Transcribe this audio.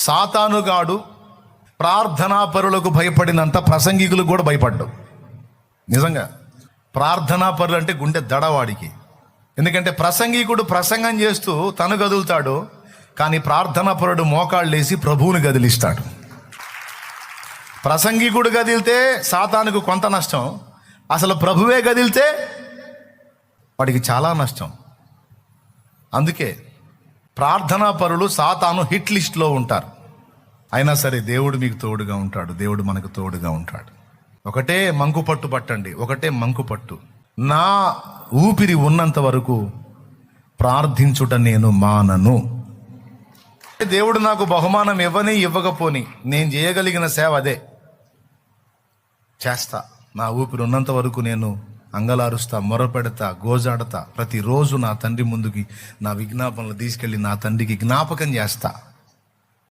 సాతానుగాడు ప్రార్థనాపరులకు భయపడినంత ప్రసంగికులకు కూడా భయపడ్డాడు. నిజంగా ప్రార్థనాపరులు అంటే గుండె దడవాడికి. ఎందుకంటే ప్రసంగికుడు ప్రసంగం చేస్తూ తను గదులుతాడు, కానీ ప్రార్థనాపరుడు మోకాళ్ళు వేసి ప్రభువుని గదిలిస్తాడు. ప్రసంగికుడు గదిలితే సాతానుకు కొంత నష్టం, అసలు ప్రభువే గదిలితే వాడికి చాలా నష్టం. అందుకే ప్రార్థనాపరులు సాతాను హిట్ లిస్ట్లో ఉంటారు. అయినా సరే దేవుడు మీకు తోడుగా ఉంటాడు, దేవుడు మనకు తోడుగా ఉంటాడు. ఒకటే మంకు పట్టు పట్టండి, ఒకటే మంకు పట్టు. నా ఊపిరి ఉన్నంత వరకు ప్రార్థించుట నేను మానను. దేవుడు నాకు బహుమానం ఇవ్వకపోని నేను చేయగలిగిన సేవ అదే చేస్తా. నా ఊపిరి ఉన్నంత వరకు నేను అంగలారుస్తా, మొరపెడతా, గోజాడతా. ప్రతిరోజు నా తండ్రి ముందుకి నా విజ్ఞాపనలు తీసుకెళ్ళి నా తండ్రికి జ్ఞాపకం చేస్తా.